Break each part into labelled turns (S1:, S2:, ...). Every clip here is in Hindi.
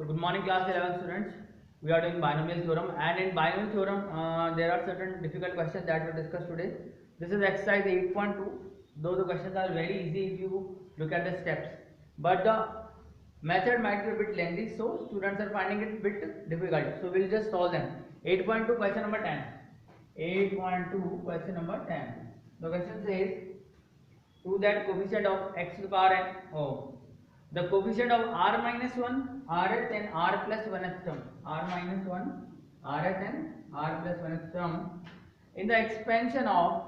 S1: So good morning class 11 students. We are doing binomial theorem, and in binomial theorem there are certain difficult questions that we discuss today. This is exercise 8.2. Though the questions are very easy if you look at the steps, but the method might be a bit lengthy, so students are finding it a bit difficult. So we'll just solve them. 8.2 question number 10. 8.2 question number 10. The question says, prove that coefficient of x to the power n. The coefficient of r minus 1, rth and r plus 1th term, r minus 1, rth and r plus 1th term in the expansion of,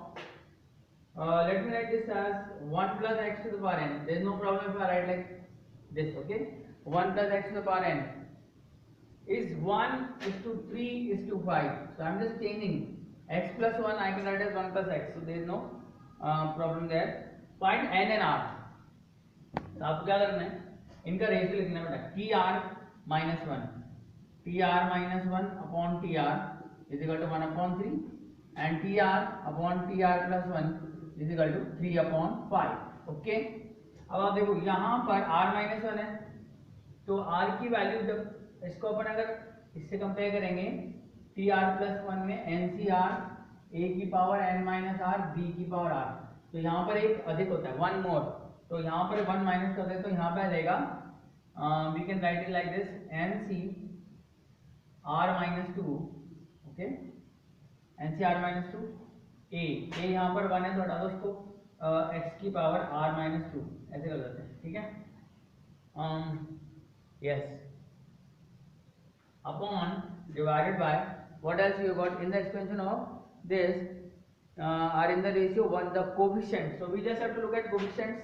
S1: let me write this as 1 plus x to the power n. There is no problem if I write like this, okay? 1 plus x to the power n is 1 is to 3 is to 5. So I am just changing x plus 1, I can write as 1 plus x. So there is no problem there. Find n and r. तो आपको क्या करना है, इनका रेशियो लिखना है बेटा, T R minus one upon T R is equal to 1/3 and T R plus 1 is equal to 3/5. Okay, अब आप देखो यहाँ पर r माइनस 1 है, तो r की वैल्यू जब इसको अपन अगर इससे कंपेयर करेंगे, टी आर प्लस 1 में एन सी आर ए की power n minus R B की पावर r, तो यहाँ पर एक अधिक होता है, वन मोर, तो यहाँ पर 1 माइनस कर दे तो यहाँ पे आ जाएगा, we can write it like this, N C R minus 2, okay, N C R minus 2 A यहाँ पर 1 है तो हटा दो उसको, एक्स की पावर आर माइनस 2, ऐसे कर देते हैं, ठीक है. Yes, upon divided by what else you got in the expansion of this are in the ratio 1, the coefficient, so we just have to look at coefficients,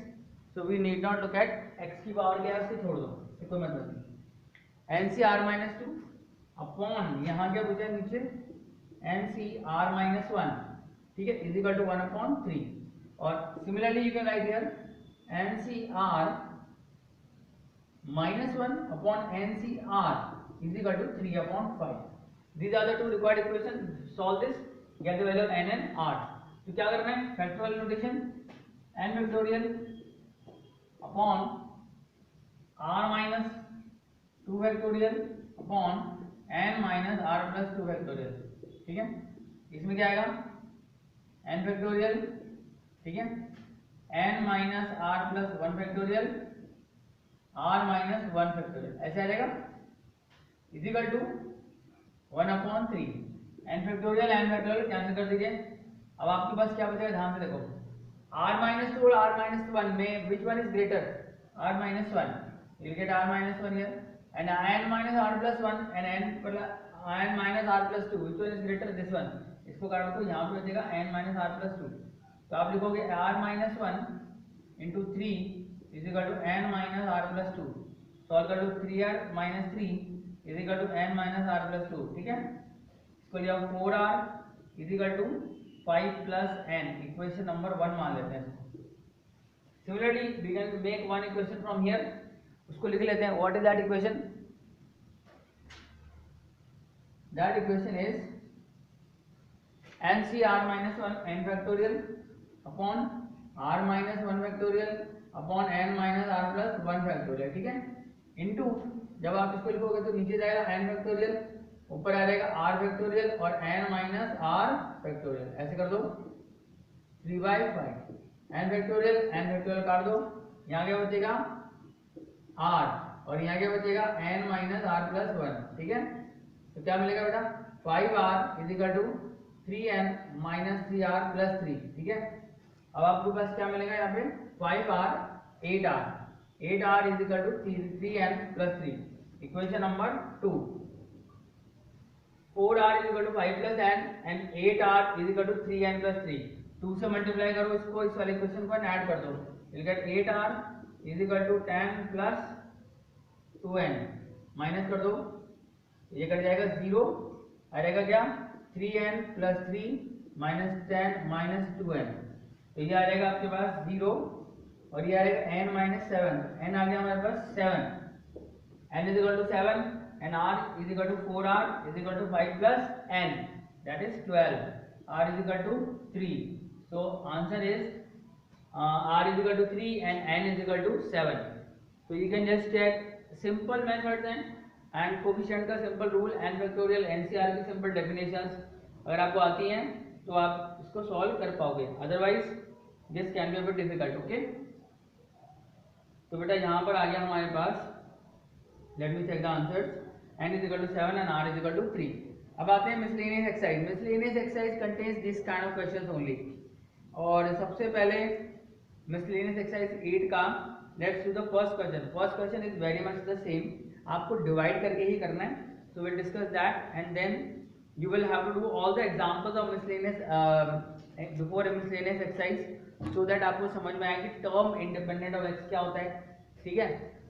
S1: so we need not look at x की पावर क्या है उसको छोड़ दो, कोई मतलब नहीं. N C R minus 2 upon यहाँ क्या पूछा है नीचे, एन सी आर माइनस 1, ठीक है, इज इक्वल टू 1/3. और similarly you can write here N C R minus 1 upon N C R is equal to 3/5. These are the two required equations. Solve this, get the value of n and r. तो क्या करना है, factorial notation, n factorial upon r minus 2 factorial upon n minus r plus 2 factorial, ठीक है. इसमें क्या आएगा, n फैक्टोरियल, ठीक है, n minus r plus 1 factorial, r minus 1 factorial, ऐसे आ जाएगा, is equal to 1/3. n factorial cancel कर दीजिए. अब आपके पास क्या बचेगा, ध्यान से देखो, r माइनस 2 और r माइनस 1 में which one is greater, r minus 1, you get r minus 1 here, and n minus r plus 1 and n minus r plus 2, which one is greater, this one. इसको काटो तो यहाँ पे बचेगा n minus r plus 2, तो आप लिखोगे r minus 1 into 3 is equal to n minus r plus 2. Solve कर लो, 3r minus 3 is equal to n minus r plus 2, ठीक है. इसको लिया 4r is equal to 5 plus n, equation number 1 मान लेते हैं. Similarly we can make one equation from here, उसको लिख लेते हैं. What is that equation, that equation is N C R minus 1 n factorial upon r minus 1 factorial upon n minus r plus 1 factorial, ठीक है, इनटू, जब आप इसको लिखोगे तो नीचे जाएगा n फैक्टोरियल, ऊपर आ जाएगा r फैक्टोरियल और n माइनस r फैक्टोरियल, ऐसे कर दो 3/5. n फैक्टोरियल काट दो, यहाँ क्या बचेगा r और यहाँ क्या बचेगा n माइनस r प्लस 1, ठीक है. तो क्या मिलेगा बेटा, 5r is equal to 3n minus 3r plus 3, ठीक है. अब आपके पास क्या मिलेगा यहाँ पे, 5r 8r is equal to 3n plus 3, equation number 2. 4r is equal to 5 plus n and 8r is equal to 3n plus 3. 2 से मल्टीप्लाई करो इसको, इस वाले इक्वेशन को ऐड कर दो, you'll get 8r is equal to 10 plus 2n, minus कर दो, ये कट जाएगा 0, आ जाएगा क्या, 3n plus 3 minus 10 minus 2n, तो ये आ जाएगा आपके पास 0 और ये आ जाएगा n minus 7, n आ गया हमारे पास 7, n is equal to 7 and r is equal to 4r is equal to 5 plus n, that is 12, r is equal to 3. So answer is r is equal to 3 and n is equal to 7. So you can just check simple methods and and coefficient का simple rule, n factorial, NCR की सिंपल डेफिनेशंस अगर आपको आती हैं तो आप इसको सॉल्व कर पाओगे, otherwise this can be a bit difficult. Okay, तो बेटा यहाँ पर आ गया हमारे पास, let me check the answers, n is equal to 7 and r is equal to 3। अब आते हैं miscellaneous exercise. Miscellaneous exercise contains this kind of questions only. और सबसे पहले मिसलेनियस एक्सरसाइज 8 का let's do the first question. First question is very much the same, आपको डिवाइड करके ही करना है, so will discuss that and then you will have to do all the examples of miscellaneous before a miscellaneous exercise so that आपको समझ में आए कि टर्म इंडिपेंडेंट ऑफ x क्या होता है। ठीक है,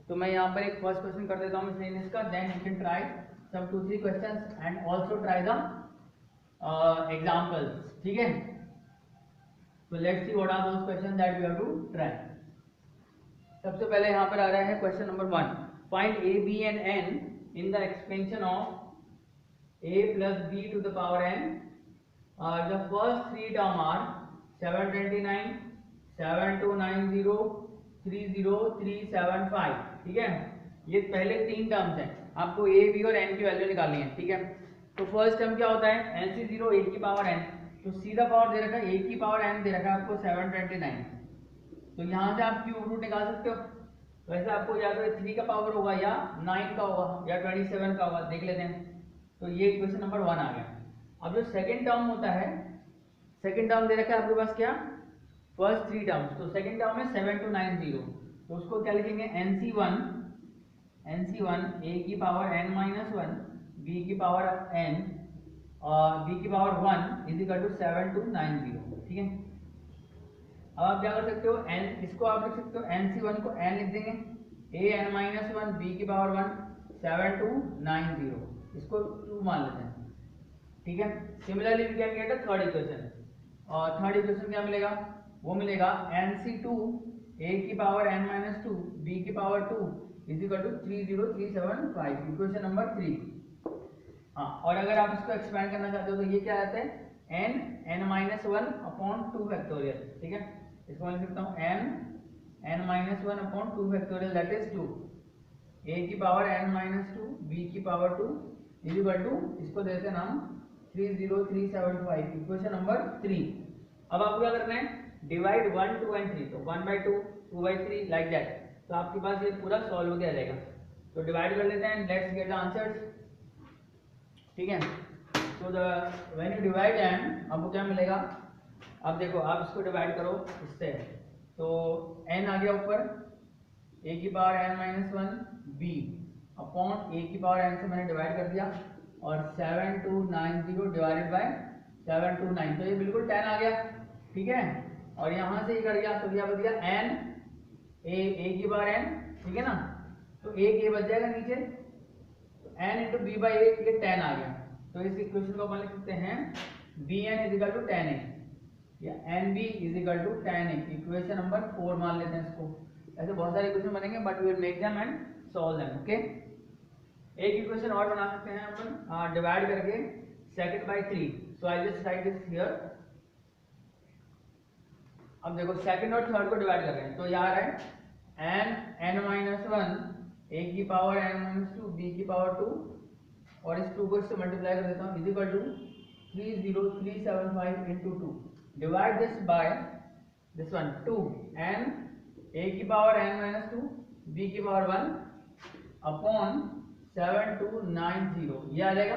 S1: तो मैं यहाँ पर एक फर्स्ट क्वेश्चन कर देता हूँ मिसलेनियस का, then you can try some 2-3 questions and also try the examples. ठीक है, so let's see what are those questions that we have to try। सबसे पहले यहाँ पर आ रहा है question number 1, find a, b and n in the expansion of a plus b to the power n। The first three term are 729, 7290, 30375। ठीक है, ये पहले तीन टर्म्स हैं, आपको a, b और n की वैल्यू निकालनी है। ठीक है, तो फर्स्ट टर्म क्या होता है, nc0 a की पावर n, तो सीधा पावर दे रखा है a की पावर n दे रखा है आपको 729, तो यहाँ से आप क्यूब रूट निकाल सकते हो। वैसे आपको या तो 3 का पावर होगा या 9 का होगा या 27 का होगा, देख लेते हैं। तो ये क्वेश्चन नंबर 1 आ गया। अब जो सेकंड टर्म होता है, सेकंड टर्म दे रखा है आपके पास क्या, फर्स्ट थ्री टर्म्स, तो सेकंड टर्म है 7290, तो उसको क्या लिखेंगे, nc1 a की पावर n माइनस 1 b की पावर n b की पावर 1 इज इक्वल टू 7290। ठीक है, अब आप क्या कर सकते हो, n इसको आप लिख सकते हो, nc1 को n लिख देंगे, a n माइनस 1 b की पावर 1 7290, इसको 2 मान लेते हैं। ठीक है, similarly we can get a third equation, और थर्ड इक्वेशन क्या मिलेगा, वो मिलेगा nc2 a की पावर n माइनस 2 b की power 2 is equal to 30375, equation number 3। हाँ, और अगर आप इसको एक्सपेंड करना चाहते हो तो ये क्या आता है, n माइनस 1 अपॉन 2 फैक्टोरियल। ठीक है, इसको मैं लिख सकता हूँ n minus 1 upon 2 factorial, that is 2, a की पावर n माइनस 2 b की पावर 2 इज इक्वल टू, इसको देते हैं नाम 30375, इक्वेशन नंबर 3। अब आपको क्या करना है, डिवाइड 1, 2 एंड 3, तो 1/2, 2/3 लाइक दैट, तो आपके पास ये पूरा सॉल्व हो गया रहेगा। तो डिवाइड कर लेते हैं, लेट्स गेट द आंसर्स। ठीक है, तो व्हेन यू डिवाइड एम, आपको क्या मिलेगा, अब देखो आप इसको डिवाइड करो इससे, तो n आ गया ऊपर, a की power n minus 1 b upon a की पावर n से मैंने डिवाइड कर दिया, और 7290 डिवाइडेड बाय 729, तो ये बिल्कुल 10 आ गया। ठीक है, और यहाँ से ये कर गया, तो क्या बच गया n a की पावर n, ठीक है ना, तो एक a बच जाएगा नीचे, तो n into b by a, ये 10 आ गया। तो इस इक्वेशन को अपन लिख सकते हैं bn is equal to 10a या nb is equal to 10a, equation number 4 मान लेते हैं इसको। ऐसे बहुत सारे इक्वेशन बनेंगे, but we will make them and solve them. Okay, एक इक्वेशन और बना सकते हैं अपन डिवाइड करके second by 3, so I just write this here. अब देखो सेकंड और थर्ड को डिवाइड कर रहे हैं, तो यहाँ है n माइनस 1 a की पावर n माइनस 2 b की पावर 2, और इस 2 को इससे मल्टीप्लाई कर देता हूँ, is equal to 30375 into 2, divide this by this one 2, n a की पावर n माइनस 2 b की पावर 1 अपॉन 7290, ये आ जाएगा।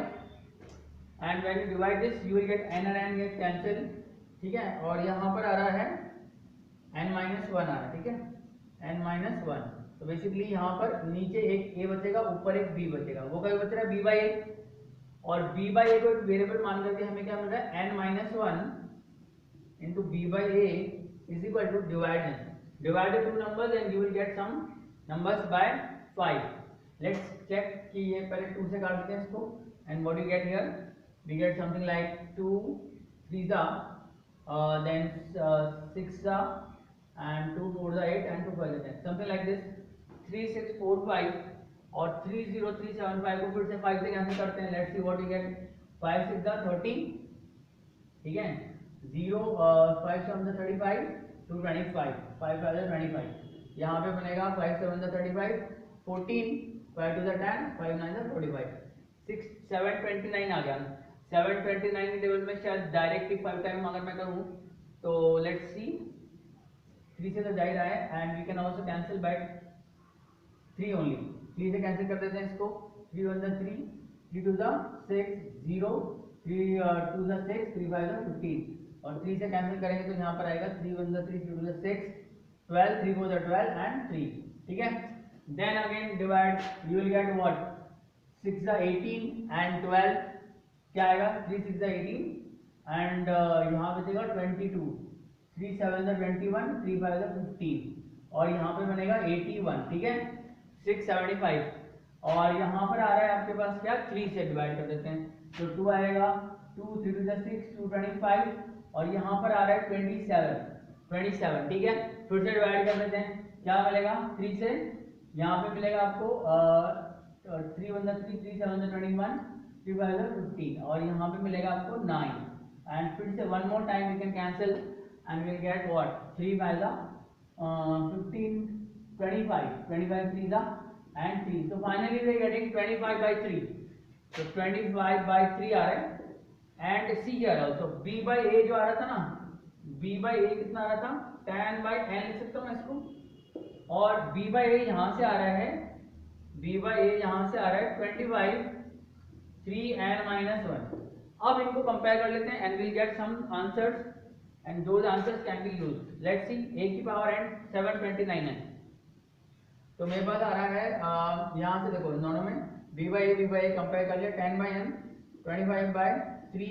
S1: And when you divide this you will get n और n गेट कैंसिल। ठीक है, और यहाँ पर आ रहा है n माइनस 1 आ रहा है। ठीक है, n माइनस 1, तो बेसिकली यहाँ पर नीचे एक a बचेगा, ऊपर एक b बचेगा, वो कभी बच रहा है b बाई a, और b बाई a को एक वेरिएबल मान करके हमें क्या मिल रहा है, n minus 1 into b by a is equal to divide the two numbers and you will get some numbers by 5। Let's check कि ये पहले 2 से काट देते हैं इसको, and what you get here, we get something like 2 3 then 6 and 2 4 8 and 2 5 10, something like this। 3 6 4 5 और 30375 को फिर से 5 से कैंसिल करते हैं, let's see what you gate, 5 6 30। ठीक है, 0 5 7 35 2 25, 5 5 25, यहाँ पे बनेगा 5 7 35 14, 5 to the 10, 5 9 the 45, 6 729 आ गया। 729 के टेबल में शायद डायरेक्ट 5 टाइम अगर मैं करूँ तो लेट्स सी 3 से तो जा ही रहा है and we can also cancel by 3 only. 3 से कैंसिल कर देते हैं इसको। 3 1 3, 3 2 6 0, 3 2 6, 3 5 15 और 3 से कैंसिल करेंगे तो यहाँ पर आएगा 3 1 3, 3 2 6, 12, 3 4 12 एंड 3। ठीक है, then again divide, you will get what 6 18 and 12 क्या आएगा 3 6 18 एंड यहाँ पे बचेगा 22, 3 7 21, 3 5 15 और यहाँ पे बनेगा 81। ठीक है, 675 और यहाँ पर आ रहा है आपके पास क्या 3 से डिवाइड कर देते हैं तो 2 आएगा, 2 3 2 6, 2 25 और यहाँ पर आ रहा है 27। ठीक है, फिर से डिवाइड कर देते हैं, क्या मिलेगा 3 से यहाँ पे मिलेगा आपको 3 1 3, 3 7 21, 3 5 15 और यहाँ पे मिलेगा आपको 9 एंड फिर से one more time we can cancel and will get what 3 5 15 25, 25 3 and 3, so finally we are getting 25 by 3, so 25 by 3 आ रहा है and C here also B by A जो आ रहा था ना, B by A कितना आ रहा था 10 by n लिख सकता हूँ मैं इसको और B by A यहाँ से आ रहा है, B by A यहाँ से आ रहा है 25 3n minus 1। अब इनको कंपेयर कर लेते हैं and we'll get some answers and those answers can be used. Let's see, a की पावर n 729 है तो मेरे पास आ रहा है यहाँ से देखो दोनों में b by a कंपेयर कर लिया 10 by n 25 by 3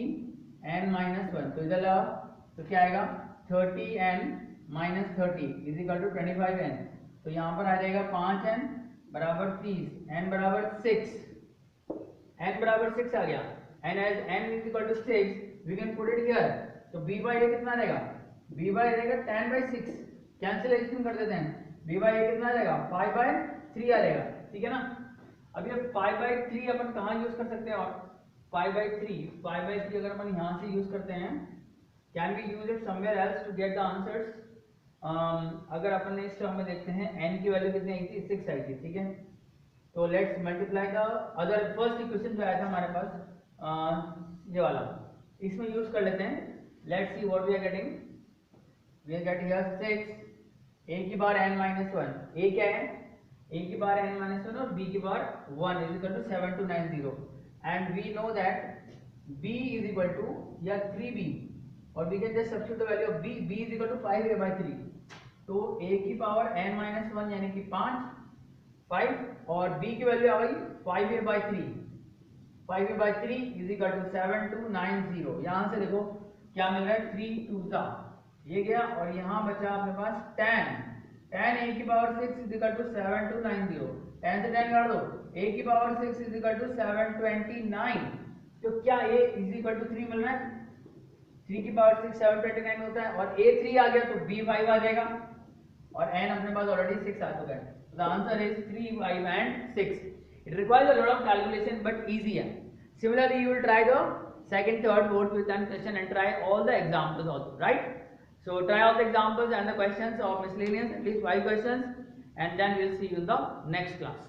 S1: n minus 1 तो इधर लगा तो क्या आएगा 30n minus 30 is equal to 25n तो यहाँ पर आ जाएगा 5n बराबर 30, n बराबर 6, n बराबर 6 आ गया and as n is equal to 6 we can put it here तो b by a कितना रहेगा, b by a रहेगा 10 by 6, कैंसिलेशन कर देते हैं, b by a कितना रहेगा 5 by 3 आ जाएगा। ठीक है ना, अब ये 5 by 3 अपन कहाँ यूज कर सकते हैं और 5 by 3 अगर अपन यहाँ से यूज करते हैं can we use it somewhere else to get the answers. अगर अपन इस टर्म में देखते हैं n की वैल्यू कितनी आई थी 6 आई थी। ठीक है, तो let's multiply the other first equation जो आया था हमारे पास ये वाला, इसमें यूज कर लेते हैं। Let's see what we are getting, we are getting here 6 a की बार n minus 1, a क्या है a की बार n minus 1 और b की बार 1 is equal to 7290 and we know that b is equal to या 3b और we can just substitute the value of b is equal to 5a by 3 तो a की पावर n minus 1 यानी कि 5 और b की वैल्यू आ गई 5a by 3, 5a by 3 is equal to 7290। यहाँ से देखो क्या मिल रहा है 3 2 का ये गया और यहाँ बचा अपने पास 10 a की पावर 6 is equal to 7290, 10 से 10 काट दो a की पावर 6 is equal to 729 तो क्या a is equal to 3 मिल रहा है, 3 की पावर 6 729 होता है और a 3 आ गया तो b 5 आ जाएगा और n अपने पास ऑलरेडी 6 आ चुका है। The answer is 3 5 and 6। It requires a lot of calculation but easy है। Similarly you will try the second, third, fourth, fifth and question and try all the examples also, right? So try all the examples and the questions of miscellaneous, at least 5 questions and then we'll see you in the next class.